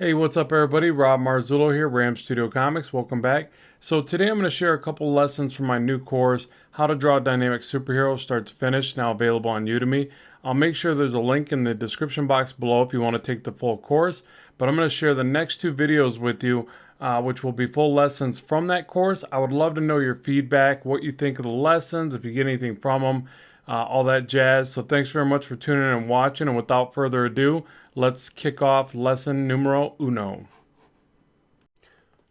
Hey, what's up everybody? Rob Marzullo here, Ram Studio Comics. Welcome back. So today I'm going to share a couple lessons from my new course, How to Draw Dynamic Superheroes Start to Finish, now available on Udemy. I'll make sure there's a link in the description box below if you want to take the full course, but I'm going to share the next two videos with you, which will be full lessons from that course. I would love to know your feedback, what you think of the lessons, if you get anything from them, all that jazz. So thanks very much for tuning in and watching, and without further ado, let's kick off lesson numero uno.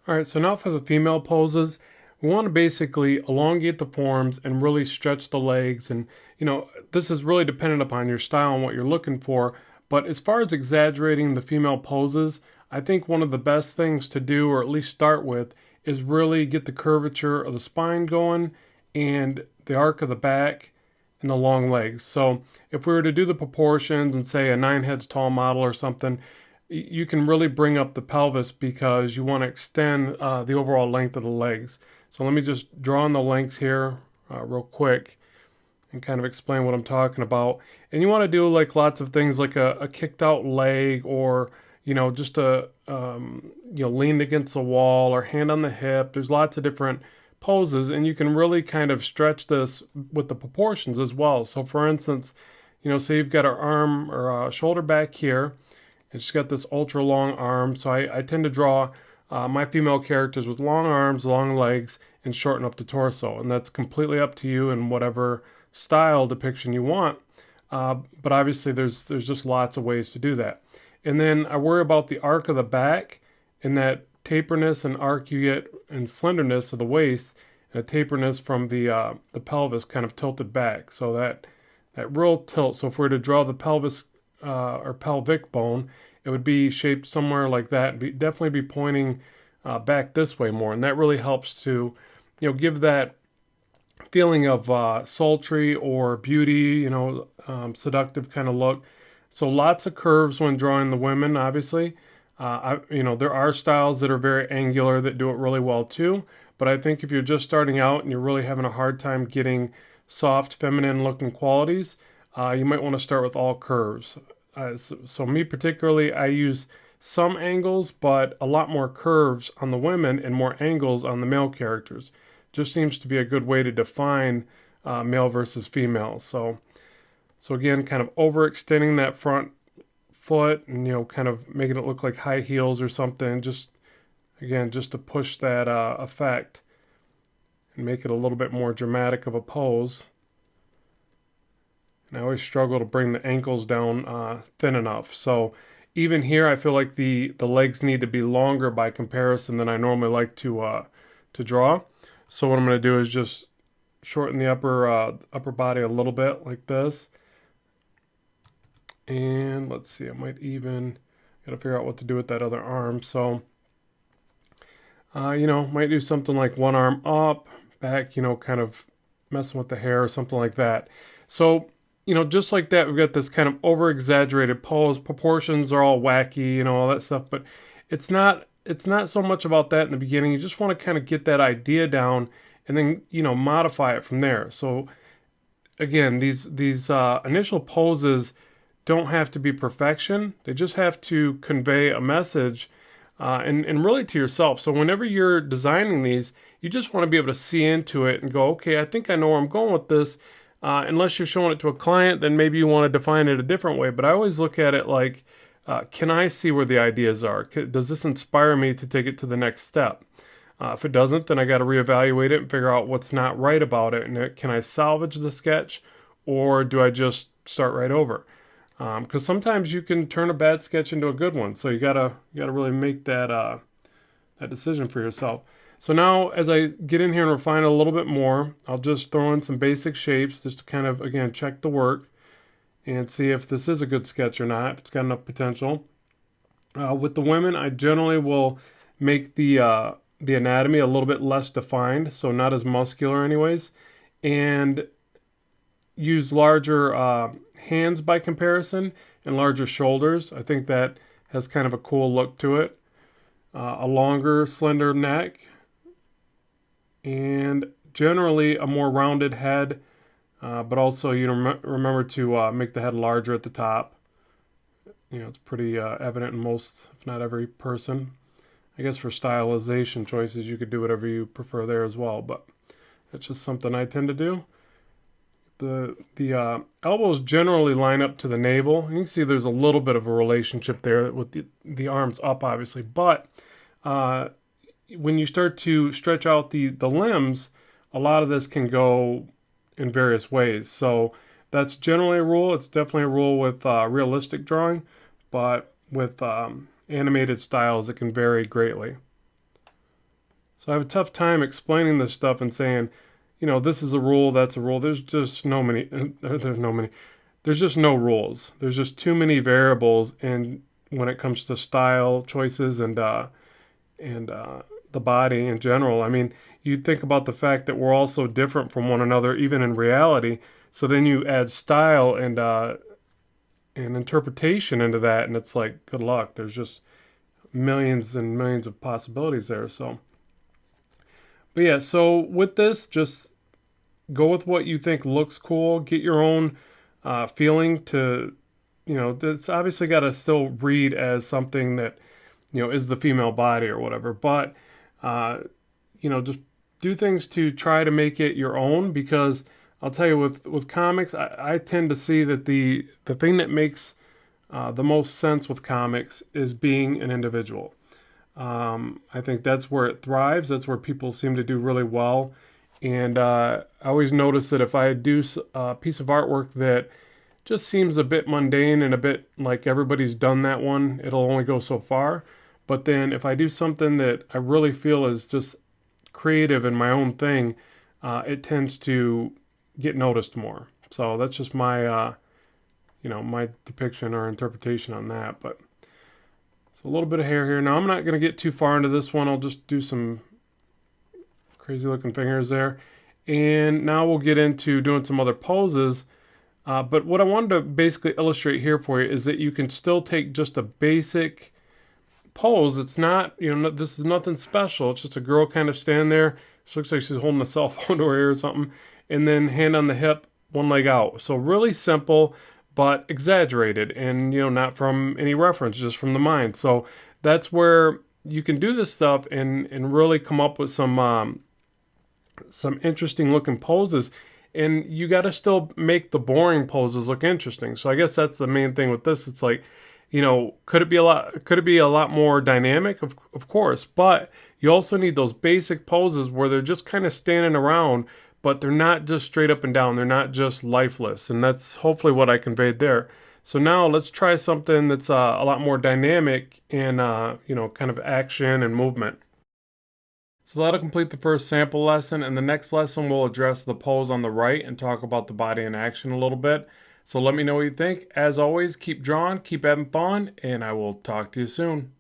All right, so now for the female poses, we want to basically elongate the forms and really stretch the legs. And, this is really dependent upon your style and what you're looking for. But as far as exaggerating the female poses, I think one of the best things to do, or at least start with, is really get the curvature of the spine going and the arc of the back and the long legs. So if we were to do the proportions and say a 9 heads tall model or something, you can really bring up the pelvis because you want to extend the overall length of the legs. So let me just draw on the lengths here real quick and kind of explain what I'm talking about. And you want to do like lots of things like a kicked out leg, or just a leaned against the wall, or hand on the hip. There's lots of different poses, and you can really kind of stretch this with the proportions as well. So for instance, say you've got our arm or shoulder back here, and she's got this ultra long arm. So I tend to draw my female characters with long arms, long legs, and shorten up the torso. And that's completely up to you in whatever style depiction you want. But obviously there's just lots of ways to do that. And then I worry about the arc of the back and that taperness and arc you get and slenderness of the waist, and a taperness from the pelvis kind of tilted back. So that real tilt. So if we were to draw the pelvis or pelvic bone, it would be shaped somewhere like that. Definitely be pointing back this way more, and that really helps to give that feeling of sultry or beauty, seductive kind of look. So lots of curves when drawing the women, obviously. There are styles that are very angular that do it really well too, but I think if you're just starting out and you're really having a hard time getting soft, feminine looking qualities, you might want to start with all curves. So me particularly, I use some angles, but a lot more curves on the women and more angles on the male characters. Just seems to be a good way to define male versus female. So again, kind of overextending that front foot and kind of making it look like high heels or something, just to push that effect and make it a little bit more dramatic of a pose. And I always struggle to bring the ankles down thin enough. So even here I feel like the legs need to be longer by comparison than I normally like to draw. So what I'm going to do is just shorten the upper body a little bit like this. And let's see, I might even gotta figure out what to do with that other arm. So, might do something like one arm up, back, kind of messing with the hair or something like that. So, just like that, we've got this kind of over-exaggerated pose. Proportions are all wacky, all that stuff, but it's not so much about that in the beginning. You just want to kind of get that idea down and then, modify it from there. So, again, these initial poses don't have to be perfection. They just have to convey a message and really to yourself. So whenever you're designing these, you just want to be able to see into it and go, okay, I think I know where I'm going with this. Unless you're showing it to a client, then maybe you want to define it a different way. But I always look at it like, can I see where the ideas are? Does this inspire me to take it to the next step? If it doesn't, then I got to reevaluate it and figure out what's not right about it. And can I salvage the sketch, or do I just start right over? Because sometimes you can turn a bad sketch into a good one, so you gotta really make that decision for yourself. So now, as I get in here and refine it a little bit more, I'll just throw in some basic shapes just to kind of again check the work and see if this is a good sketch or not, if it's got enough potential. With the women, I generally will make the anatomy a little bit less defined, so not as muscular, anyways, and use larger hands by comparison and larger shoulders. I think that has kind of a cool look to it. A longer, slender neck, and generally a more rounded head, but also remember to make the head larger at the top. it's pretty evident in most, if not every person. I guess for stylization choices, you could do whatever you prefer there as well, but that's just something I tend to do. The elbows generally line up to the navel. And you can see there's a little bit of a relationship there with the arms up, obviously. But when you start to stretch out the limbs, a lot of this can go in various ways. So that's generally a rule. It's definitely a rule with realistic drawing, but with animated styles, it can vary greatly. So I have a tough time explaining this stuff and saying, this is a rule, that's a rule. There's just no many. There's just no rules. There's just too many variables, and when it comes to style choices and the body in general. I mean, you think about the fact that we're all so different from one another, even in reality. So then you add style and interpretation into that, and it's like, good luck. There's just millions and millions of possibilities there. So, but yeah. So with this, just go with what you think looks cool. Get your own feeling to, it's obviously got to still read as something that, is the female body or whatever. But, just do things to try to make it your own, because I'll tell you, with comics, I tend to see that the thing that makes the most sense with comics is being an individual. I think that's where it thrives. That's where people seem to do really well. And I always notice that if I do a piece of artwork that just seems a bit mundane and a bit like everybody's done that one, it'll only go so far. But then if I do something that I really feel is just creative and my own thing, it tends to get noticed more. So that's just my, my depiction or interpretation on that. But so a little bit of hair here. Now I'm not going to get too far into this one. I'll just do some crazy looking fingers there. And now we'll get into doing some other poses. But what I wanted to basically illustrate here for you is that you can still take just a basic pose. It's not, this is nothing special. It's just a girl kind of standing there. She looks like she's holding a cell phone to her ear or something. And then hand on the hip, one leg out. So really simple, but exaggerated. And, not from any reference, just from the mind. So that's where you can do this stuff and really come up with some interesting looking poses, and you got to still make the boring poses look interesting. So I guess that's the main thing with this. It's like, could it be a lot more dynamic? Of course, but you also need those basic poses where they're just kind of standing around, but they're not just straight up and down. They're not just lifeless, and that's hopefully what I conveyed there. So now let's try something that's a lot more dynamic and kind of action and movement. So that'll complete the first sample lesson, and the next lesson we'll address the pose on the right and talk about the body in action a little bit. So let me know what you think. As always, keep drawing, keep having fun, and I will talk to you soon.